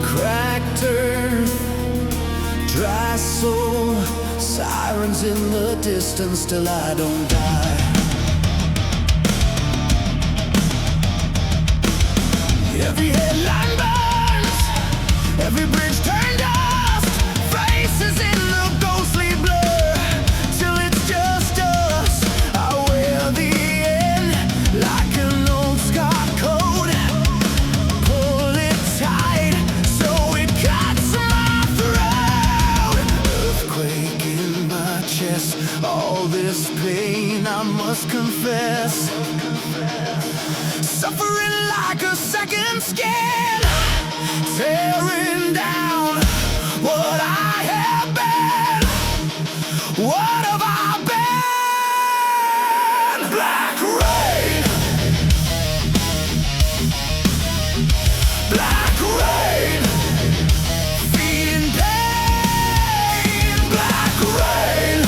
Cracked earth, dry soul, sirens in the distance till I don't die. Every headline burns, every bridge turned dust, faces in the ghostly blur, till it's just us. I wear the end like an old Scott coat, pull it tight so it cuts my throat. Earthquake in my chest, all this pain I must confess. Suffering like a second skin, tearing down what I have been. What have I been? Black rain, black rain, feeling pain. Black rain,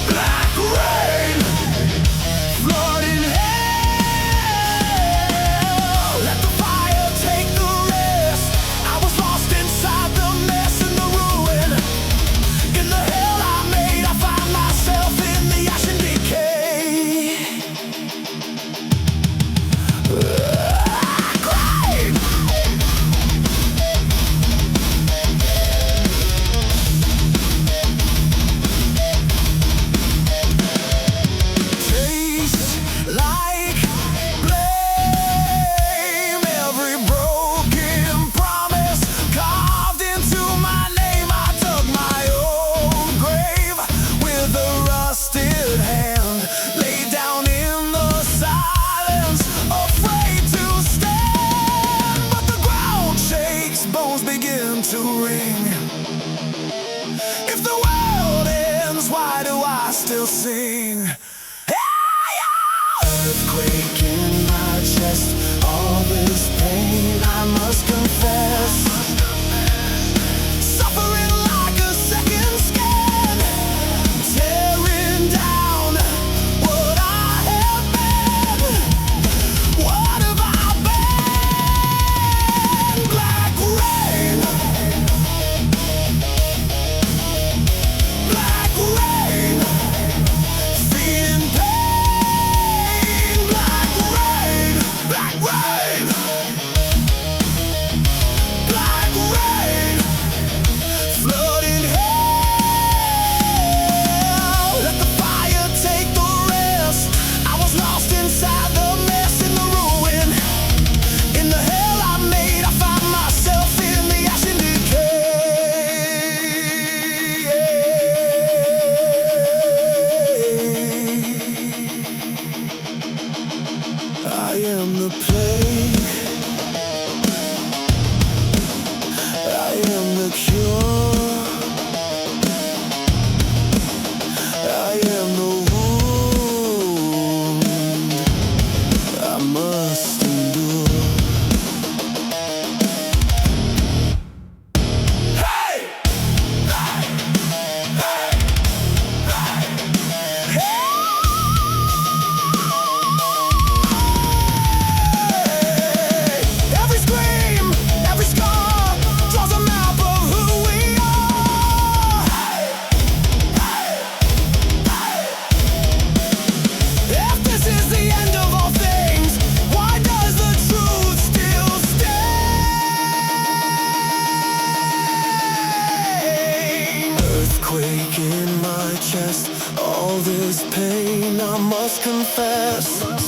black rain, flooding hell. Let the fire take the rest. I was lost inside the mess and the ruin. In the hell I made, I find myself in the ash and decay. Crime! Taste like blame. Every broken promise carved into my name. I dug my own grave with a rusted hand, laid down in the silence, afraid to stand. But the ground shakes, bones begin to ring. If the world ends, why do I still sing? Earthquake in my chest, all this pain I must confess. Suffering like a second skin, tearing down what I have been. What have I been? Black rain, black rain, feeling pain. Black rain, black rain, black rain, flooding hell. Let the fire take the rest. I was lost inside the mess and the ruin. In the hell I made, I find myself in the ash and decay. I am the plague, I am the cure, I am the wound I must endure. Hey! Hey! Hey! Hey! Every scream, every scar draws a map of who we are. If this is the end of all things, why does the truth still stay? Earthquake in my chest, all this pain I must confess.